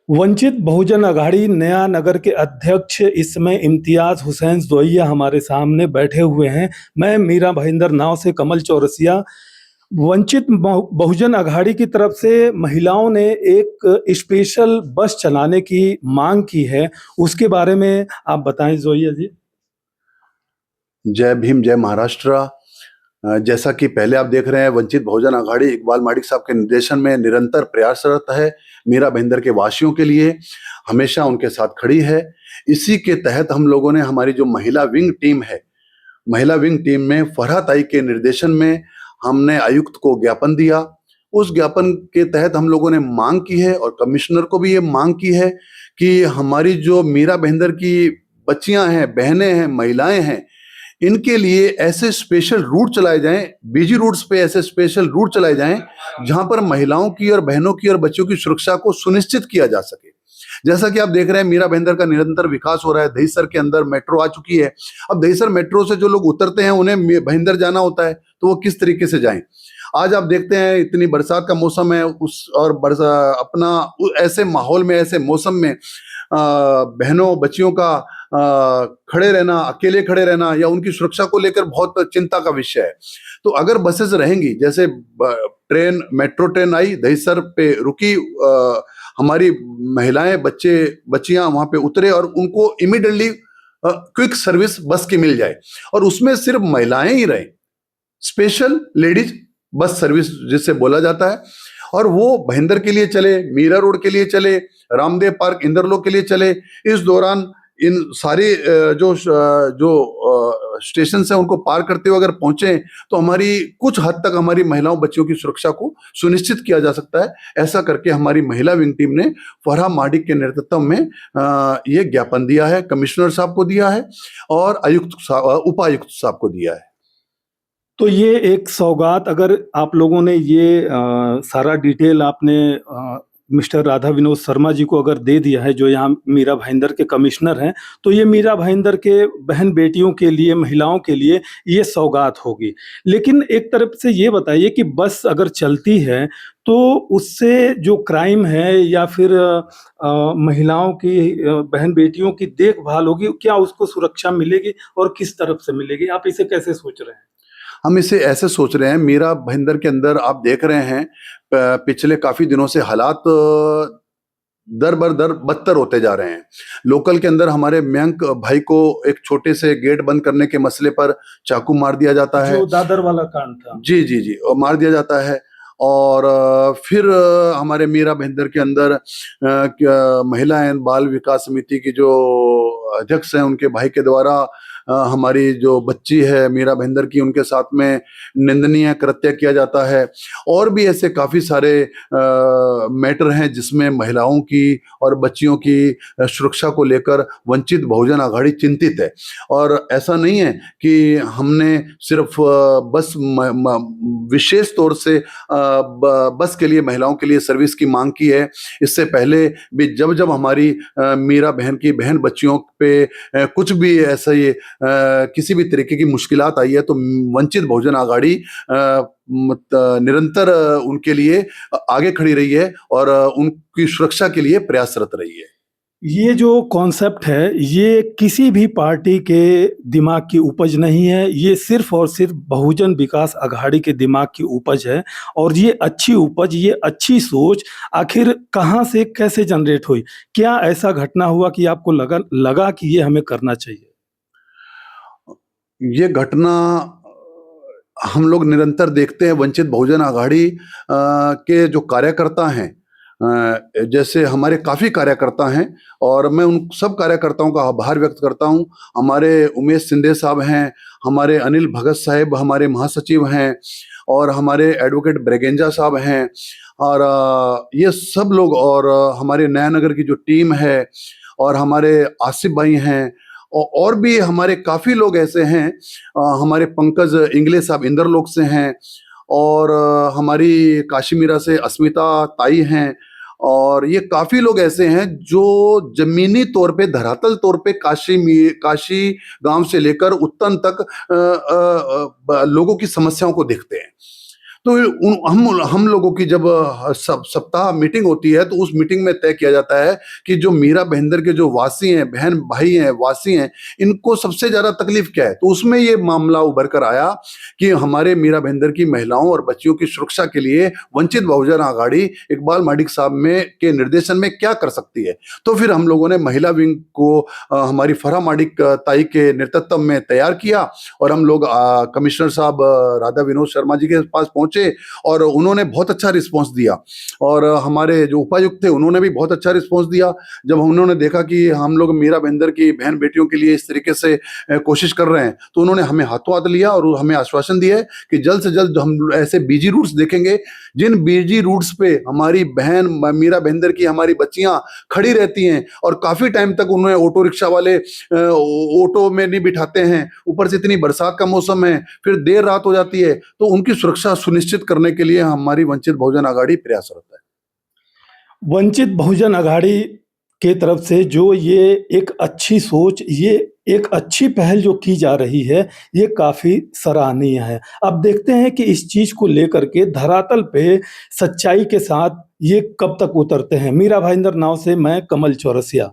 वंचित बहुजन अघाड़ी नया नगर के अध्यक्ष इस समय इम्तियाज हुसैन जोइया हमारे सामने बैठे हुए हैं। मैं मीरा भाईंदर नाव से कमल चौरसिया। वंचित बहुजन अघाड़ी की तरफ से महिलाओं ने एक स्पेशल बस चलाने की मांग की है, उसके बारे में आप बताएं जोइया जी। जय भीम, जय महाराष्ट्र। जैसा कि पहले आप देख रहे हैं, वंचित बहुजन अघाड़ी इकबाल माडिक साहब के निर्देशन में निरंतर प्रयासरत है। मीरा भाईंदर के वासियों के लिए हमेशा उनके साथ खड़ी है। इसी के तहत हम लोगों ने हमारी जो महिला विंग टीम है, महिला विंग टीम में फरहत आई के निर्देशन में हमने आयुक्त को ज्ञापन दिया। उस ज्ञापन के तहत हम लोगों ने मांग की है और कमिश्नर को भी ये मांग की है कि हमारी जो मीरा भाईंदर की बच्चियां हैं, बहनें हैं, महिलाएं हैं, इनके लिए ऐसे स्पेशल रूट चलाए जाएं, बीजी रूट्स पे ऐसे स्पेशल रूट चलाए जाएं जहां पर महिलाओं की और बहनों की और बच्चों की सुरक्षा को सुनिश्चित किया जा सके। जैसा कि आप देख रहे हैं, मीरा भाईंदर का निरंतर विकास हो रहा है। दहीसर के अंदर मेट्रो आ चुकी है। अब दहीसर मेट्रो से जो लोग उतरते हैं, उन्हें भाईंदर जाना होता है, तो वो किस तरीके से जाएं। आज आप देखते हैं, इतनी बरसात का मौसम है, उस और ऐसे माहौल में, ऐसे मौसम में बहनों बच्चियों का खड़े रहना, अकेले खड़े रहना या उनकी सुरक्षा को लेकर बहुत चिंता का विषय है। तो अगर बसेस रहेंगी, जैसे ट्रेन, मेट्रो ट्रेन आई, दहीसर पे रुकी, हमारी महिलाएं, बच्चियां वहां पे उतरे और उनको इमीडिएटली क्विक सर्विस बस की मिल जाए और उसमें सिर्फ महिलाएं ही रहें, स्पेशल लेडीज बस सर्विस जिसे बोला जाता है, और वो भाईंदर के लिए चले, मीरा रोड के लिए चले, रामदेव पार्क, इंद्रलोक के लिए चले। इस दौरान इन सारे जो स्टेशन है उनको पार करते हुए अगर पहुंचे तो हमारी कुछ हद तक हमारी महिलाओं बच्चियों की सुरक्षा को सुनिश्चित किया जा सकता है। ऐसा करके हमारी महिला विंग टीम ने फरहा माडिक के नेतृत्व में ये ज्ञापन दिया है, कमिश्नर साहब को दिया है और उपायुक्त साहब को दिया है। तो ये एक सौगात, अगर आप लोगों ने ये सारा डिटेल आपने मिस्टर राधा विनोद शर्मा जी को अगर दे दिया है, जो यहाँ मीरा भाईंदर के कमिश्नर हैं, तो ये मीरा भाईंदर के बहन बेटियों के लिए, महिलाओं के लिए ये सौगात होगी। लेकिन एक तरफ से ये बताइए कि बस अगर चलती है तो उससे जो क्राइम है या फिर महिलाओं की, बहन बेटियों की देखभाल होगी, क्या उसको सुरक्षा मिलेगी और किस तरफ से मिलेगी? आप इसे कैसे सोच रहे हैं? हम इसे ऐसे सोच रहे हैं, मीरा भाईंदर के अंदर आप देख रहे हैं पिछले काफी दिनों से हालात दर बर दर बदतर होते जा रहे हैं। लोकल के अंदर हमारे मयंक भाई को एक छोटे से गेट बंद करने के मसले पर चाकू मार दिया जाता है, जो दादर वाला कांड था। जी जी जी, और मार दिया जाता है। और फिर हमारे मीरा भाईंदर के अंदर महिला एवं बाल विकास समिति की जो अध्यक्ष हैं, उनके भाई के द्वारा हमारी जो बच्ची है मीरा भाईंदर की, उनके साथ में निंदनीय कृत्य किया जाता है। और भी ऐसे काफी सारे मैटर हैं जिसमें महिलाओं की और बच्चियों की सुरक्षा को लेकर वंचित बहुजन अघाड़ी चिंतित है। और ऐसा नहीं है कि हमने सिर्फ बस विशेष तौर से बस के लिए, महिलाओं के लिए सर्विस की मांग की है। इससे पहले भी जब जब हमारी मीरा बहन की बहन बच्चियों पे कुछ भी ऐसा ये किसी भी तरीके की मुश्किलात आई है, तो वंचित बहुजन अघाड़ी निरंतर उनके लिए आगे खड़ी रही है और उनकी सुरक्षा के लिए प्रयासरत रही है। ये जो कॉन्सेप्ट है, ये किसी भी पार्टी के दिमाग की उपज नहीं है, ये सिर्फ और सिर्फ बहुजन विकास अघाड़ी के दिमाग की उपज है। और ये अच्छी उपज, ये अच्छी सोच आखिर कहाँ से, कैसे जनरेट हुई? क्या ऐसा घटना हुआ कि आपको लगा कि ये हमें करना चाहिए? ये घटना हम लोग निरंतर देखते हैं। वंचित बहुजन अघाड़ी के जो कार्यकर्ता हैं, जैसे हमारे काफ़ी कार्यकर्ता हैं और मैं उन सब कार्यकर्ताओं का आभार व्यक्त करता हूं। हमारे उमेश सिंधे साहब हैं, हमारे अनिल भगत साहब हमारे महासचिव हैं, और हमारे एडवोकेट ब्रेगेंजा साहब हैं, और ये सब लोग, और हमारे नया नगर की जो टीम है, और हमारे आसिफ भाई हैं, और भी हमारे काफ़ी लोग ऐसे हैं। हमारे पंकज इंगले साहब इंद्रलोक से हैं, और हमारी काशीमीरा से अस्मिता ताई हैं, और ये काफ़ी लोग ऐसे हैं जो जमीनी तौर पे, धरातल तौर पे काशी गांव से लेकर उत्तन तक लोगों की समस्याओं को देखते हैं। तो हम लोगों की जब सब सप्ताह मीटिंग होती है तो उस मीटिंग में तय किया जाता है कि जो मीरा भाईंदर के जो वासी हैं, बहन भाई हैं, वासी हैं, इनको सबसे ज्यादा तकलीफ क्या है। तो उसमें ये मामला उभर कर आया कि हमारे मीरा भाईंदर की महिलाओं और बच्चियों की सुरक्षा के लिए वंचित बहुजन आघाड़ी इकबाल माडिक साहब में के निर्देशन में क्या कर सकती है। तो फिर हम लोगों ने महिला विंग को हमारी फरहा माडिक ताई के नेतृत्व में तैयार किया और हम लोग कमिश्नर साहब राधा विनोद शर्मा जी के पास पहुंचे और उन्होंने बहुत अच्छा रिस्पांस दिया और हमारे जो उपायुक्त थे उन्होंने भी बहुत अच्छा रिस्पांस दिया। जब उन्होंने देखा कि हम लोग मीरा भाईंदर की बहन बेटियों के लिए इस तरीके से कोशिश कर रहे हैं तो उन्होंने हमें हाथों हाथ लिया और हमें आश्वासन दिया है कि जल्द से जल्द हम ऐसे बीजी रूट्स देखेंगे जिन बीजी रूट्स पे हमारी बहन मीरा भाईंदर की हमारी बच्चियां खड़ी रहती हैं और काफी टाइम तक उन्हें ऑटो रिक्शा वाले ऑटो में नहीं बिठाते हैं, ऊपर से इतनी बरसात का मौसम है, फिर देर रात हो जाती है, तो उनकी सुरक्षा सुनिश्चित करने के लिए हमारी वंचित बहुजन आघाड़ी प्रयासरत है। वंचित बहुजन अघाड़ी के तरफ से जो ये एक अच्छी सोच, ये एक अच्छी पहल जो की जा रही है, ये काफी सराहनीय है। अब देखते हैं कि इस चीज को लेकर के धरातल पे सच्चाई के साथ ये कब तक उतरते हैं। मीरा भाईंदर नाव से मैं कमल चौरसिया।